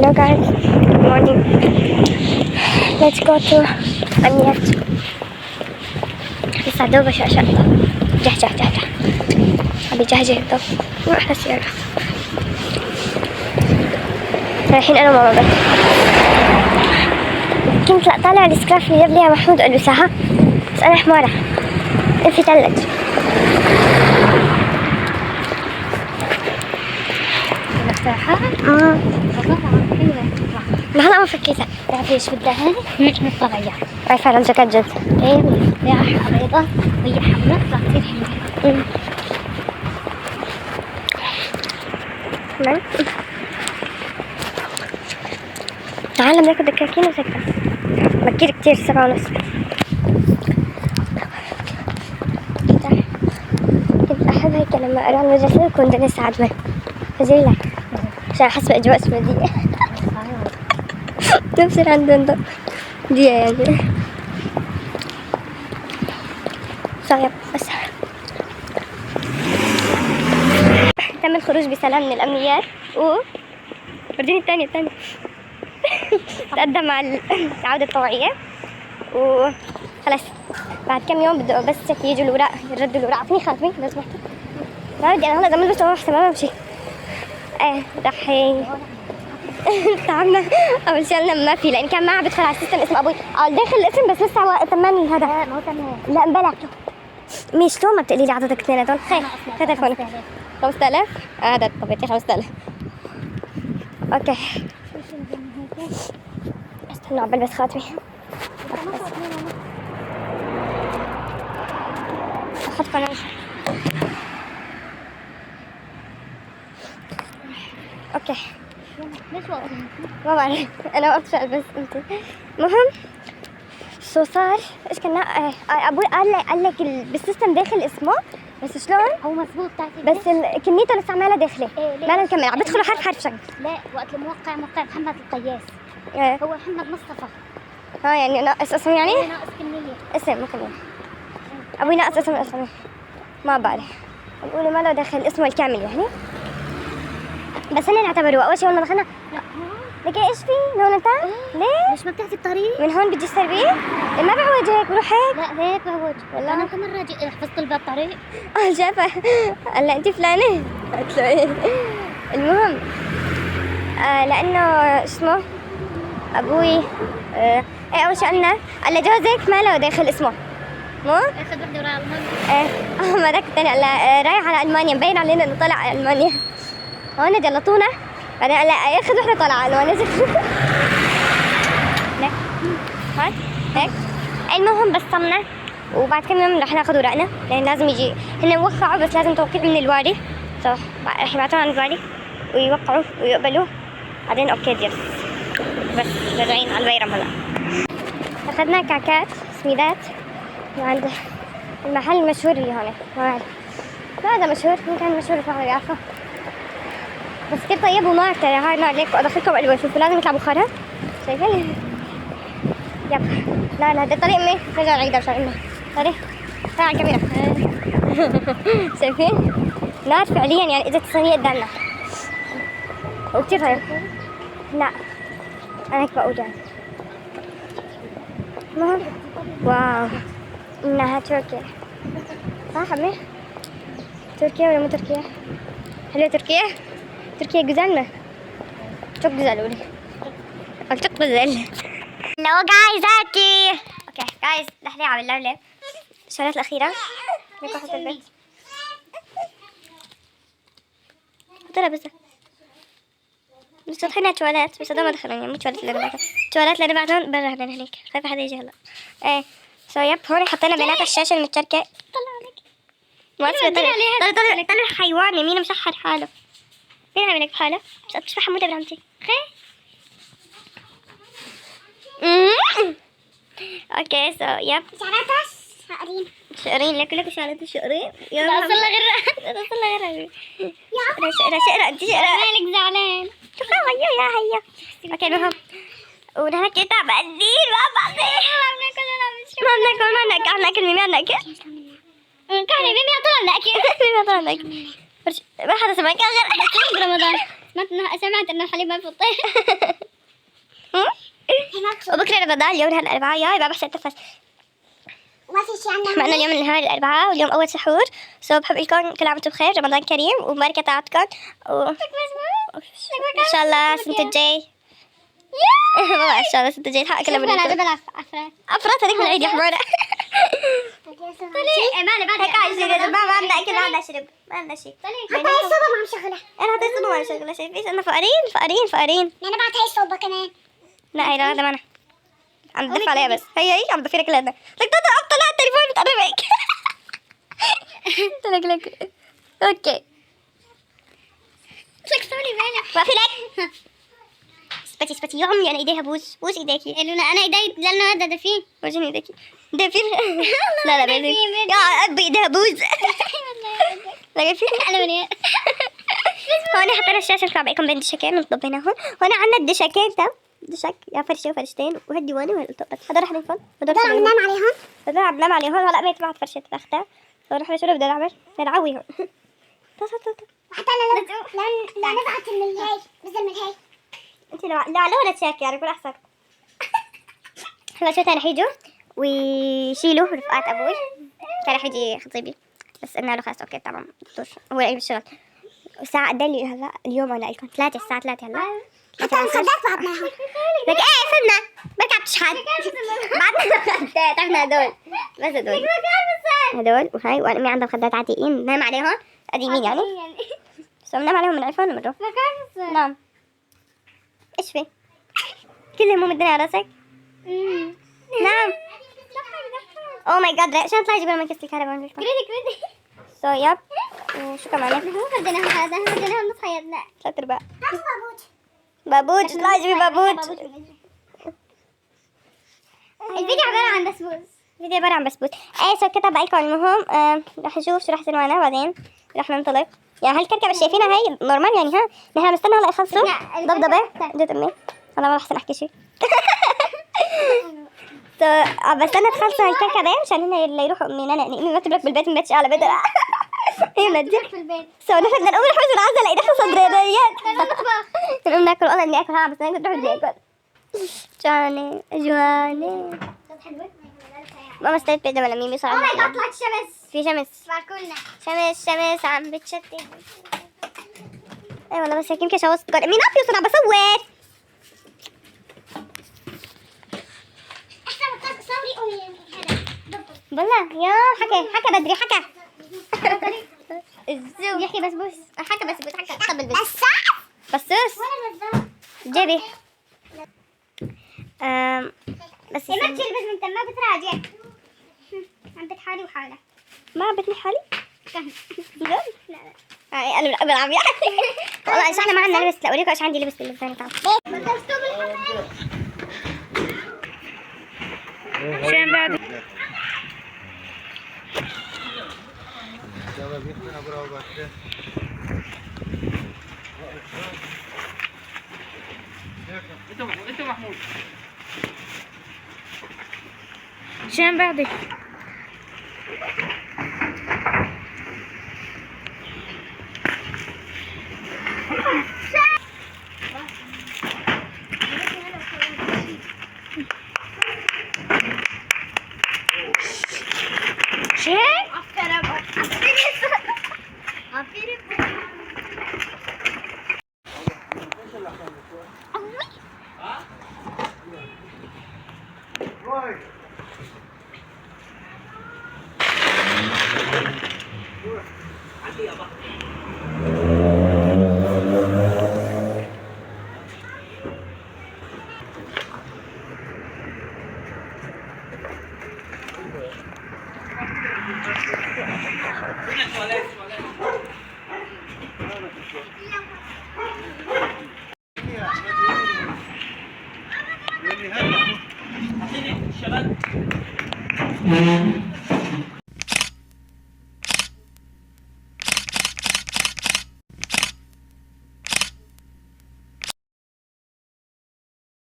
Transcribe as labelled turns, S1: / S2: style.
S1: Hello guys, good morning. Let's go to أمنيات. لسه دوبة شاشة. جه أبي جهجه الضو. نروح للسيارة. رايحين أنا وماما بس. كنت طالع السكراف اللي جاب ليها محمود ألبسها بس أنا حمارة. في ثلج.
S2: نفتحها؟
S1: ما هلا ما فكيتها.
S2: تعرفي ايش بدها هذه؟ مطلعية.
S1: رايحة على الجاكيت جد.
S2: ايه ريحة بيضاء وهي حمراء راح تصير حلوة.
S1: تمام. تعال بناكل دكاكين وسكر. بكير كتير 7:30. كنت أحب هيك لما أروح المدرسة يكون دنيا عدمة. فزي لك عشان أحس بأجواء سعودية. نفسي عندنا دي يعني. صايب بس تم الخروج بسلام من الأمنيات ورجيني الثانية تقدم مع العودة الطوعية وخلاص بعد كم يوم بده بس يجوا الوراق يردوا الوراق. اعطيني خاتمي لو سمحتي. ما بدي انا هلا اذا ما لبسته احسن ما بمشي. ايه رح تعبنا اول شيء قلنا ما في لان كان ما عم بدخل على السيستم اسم ابوي. داخل الاسم بس لسه تمام هذا.
S2: لا مو تمام.
S1: لا امبلا مش شلون ما بتقولي لي عطتك اثنين هدول. خير تليفونك 5000 هذا طبيعتي 5000. اوكي استنى عم بلبس خاتمي. اخذ قناة. اوكي
S2: ليش واقفين؟
S1: ما بعرف انا وقفت البس انت. المهم صار ايش كنا ابوي قال لك بالسيستم داخل اسمه بس شلون
S2: هو مضبوط تعرفي
S1: بس كميته لسه عمالها داخله.
S2: إيه
S1: ما نكمل عم بدخلوا حرف شق.
S2: لا وقت الموقع موقع محمد القياس.
S1: ايه
S2: هو محمد مصطفى.
S1: يعني ناقص اسم يعني؟
S2: إيه ناقص كمية.
S1: اسم مو كمية. ابوي ناقص اسم الاسم ما بعرف. بقولوا ما له داخل اسمه الكامل يعني. بس هن اعتبروه اول شيء اول ما دخلنا لك ايش في هون انت؟ ليه؟
S2: ليش ما بتعرفي الطريق؟
S1: من هون بيجي السربيه؟ ما بعوج هيك بروح هيك.
S2: لا هيك بعوج.
S1: والله
S2: انا كمان راجع حفظت الطريق.
S1: شايفه هلا انت فلانه؟ قلت له ايه. المهم لانه اسمه ابوي ايه اول شيء قلنا قال له جوزك ما له داخل اسمه مو؟
S2: اخذ وحده وراء المانيا.
S1: ما ذاك الثاني قال رايح على المانيا مبين علينا انه طلع على المانيا. هون جلطونا بعدين قال ياخذ وحده طالعه على المانيا. هيك هون هيك. المهم بصمنا وبعد كم يوم رح ناخذ ورقنا لان لازم يجي هن موقعوا بس لازم توقيع من الوالي. رح يبعثونا عند الوالي ويوقعوا ويقبلوا بعدين اوكي ديال بس راجعين على البيرم. هلا اخذنا كعكات سميدات وعند المحل المشهور اللي هون ما بعرف ما هذا مشهور كان مشهور ما بعرفه بس كثير طيب ونار ترى. هاي نار ليك ادخلكم قلبه شوفوا لازم يطلع بخارها شايفين. يب لا هذا الطريق مي رجع نعيد عشان طريق هاي على الكاميرا. شايفين نار فعليا يعني اجت الصينية قدامنا وكثير طيب. لا انا هيك بقول يعني. المهم واو انها تركيا صح عمي؟ تركيا ولا مو تركيا؟ حلوة تركيا؟ تركيا جزلنا شوك جزلولي شوك جزل. لو جايزاتي اوكي جايز لحظة عم اللولة الشغلات الأخيرة ليك واحدة البيت حطينا بس مش فاتحينها تواليت بس هذول ما دخلوني مو تواليت اللي بعتهم. التواليت اللي بعتهم برا هنا هنيك خايفة حدا يجي هلا. ايه يب هون حطينا بيانات الشاشة المتشركة. طلع عليك طلع حيواني مين مشحر حاله؟ مين عم يلك بحاله؟ مش حمودة برامتي خي. اوكي يب شقرين لك شغلات الشقرين. يا
S2: لا صلى غير
S1: شقرة انت شقرة
S2: مالك زعلان.
S1: شوفها هيا اوكي المهم ونحن كده بقدير ما بعطيها ما بناكل ميمي ناكل
S2: كان ميمي طلع ناكل
S1: ما حدا سمعك غير
S2: برمضان سمعت إنه الحليب ما بيطيح.
S1: وبكرة رمضان اليوم الأربعاء يا بابا عشان تفس.
S2: وما في شيء عندنا.
S1: مع إنه اليوم النهار الأربعاء واليوم أول سحور. بحب لكم كل عام وأنتم بخير، رمضان كريم ومباركة طاعتكم. إن شاء الله السنة الجاي. والله إن شاء الله السنة الجاي نحقق كل أمنياتكم. عفرات هذيك من العيد يا حمارة.
S2: طلي ما
S1: هيك عايزين ما عندنا أكل، ما عندنا شرب، ما عندنا شيء.
S2: حتى هاي الصوبة ما مشغلة.
S1: أنا هاتي الصبح ما شغلة شيء، فيش أنا فقرين.
S2: أنا بعت هاي الصوبة كمان.
S1: لا هي لا هذا ما أنا عم بدف عليها بس هي عم بدفي لك لهنا. لك طلع التليفون بتقربك. لك اوكي
S2: لك سوري بالك.
S1: وقفي لك. اثبتي يا عمي، انا ايديها بوس ايديكي.
S2: قالوا لا انا ايدي لانه هذا دفين.
S1: ورجيني ايديكي دافين. لا بيدي يا قلبي ايديها بوز. لا في
S2: انا من
S1: هون حطينا الشاشه الكعبيكم بين دشكين وطبيناهم. هون عندنا الدشكين دشك يا فرشه وفرشتين وهدي واني وهالقطه بس هذول رح نفهم.
S2: هذول عم ننام عليهم.
S1: هذول عم ننام عليهم. هلا بيت بعد فرشه تختها. هون رح شو بدنا نعمل؟ نعويهم.
S2: وحتى لا نبعث من هي نزل من هي.
S1: انت لا ولا تشاكي يعني يكون احسن. هلا شو رح يجوا ويشيلوا رفقات ابوي. كان رح يجي خطيبي بس قلنا له خلاص اوكي تمام دكتور هو قايم بالشغل. الساعة قد ايه هلا اليوم ولا لكم 3 الساعة 3 هلا.
S2: حتى انخدعت بعضناهم.
S1: لك ايه فهمنا بركي عم تشحن. بعدنا تعرفنا هدول بس هدول وهاي وأمي عندها مخدات عتيقين نام عليهم قديمين يعني. بس بنام عليهم من عرفان ومن نعم. ايش في؟ كل هموم الدنيا على راسك؟ نعم. اوه ماي جاد عشان اطلع اجيب لما كيس الكهرباء.
S2: كريدي
S1: سو يب وشو كمان؟
S2: هو هديناهم هذا هديناهم نص حياتنا.
S1: 3 ارباع.
S2: هاتوا
S1: بابوج اطلع اجيبي بابوج.
S2: الفيديو عبارة عن بسبوس.
S1: الفيديو عبارة عن بسبوس. ايه سو كتب لكم المهم رح نشوف شو رح يصير معنا بعدين رح ننطلق. يعني هالكركبة اللي شايفينها هي نورمال يعني ها نحن بنستنى هلا يخلصوا ضبضبة جد امي. انا ما رح احسن احكي شيء. عم بستنى تخلصوا هالكركبة مشان هن اللي يروحوا امي انا امي ما تبرك بالبيت من بيت على بدرة. هي منزل
S2: في البيت.
S1: سو نحن بدنا نقوم نحوز العزة لقينا صدريات.
S2: نطبخ.
S1: نقوم ناكل والله اني اكل ها بس انا كنت روح بدي اكل. جواني ماما استيت بيدا ولا ميمي صار.
S2: اوه ماي جاد طلعت الشمس.
S1: في شمس.
S2: باركولنا.
S1: شمس عم بتشتت. اي والله بس هيك يمكن شوصت تقول امي ما في عم بصور.
S2: احسن صوري امي هذا.
S1: بالله يا حكى بدري حكى.
S2: الزوم يحكي بسبوس.
S1: حكى قبل بس.
S2: الساعة.
S1: بسوس
S2: وين البسبوس؟
S1: جيبي. بس
S2: ما تلبس من تم ما بتراجع. عندك حالي وحالة.
S1: ما عبتني حالي.
S2: لا
S1: لا انا بلعب يعني. والله ايش احنا ما عندنا لبس. لا اوريكم ايش عندي لبس بالثاني تعال. شين بعد
S3: انت محمود
S1: شين بعدي
S3: الشباب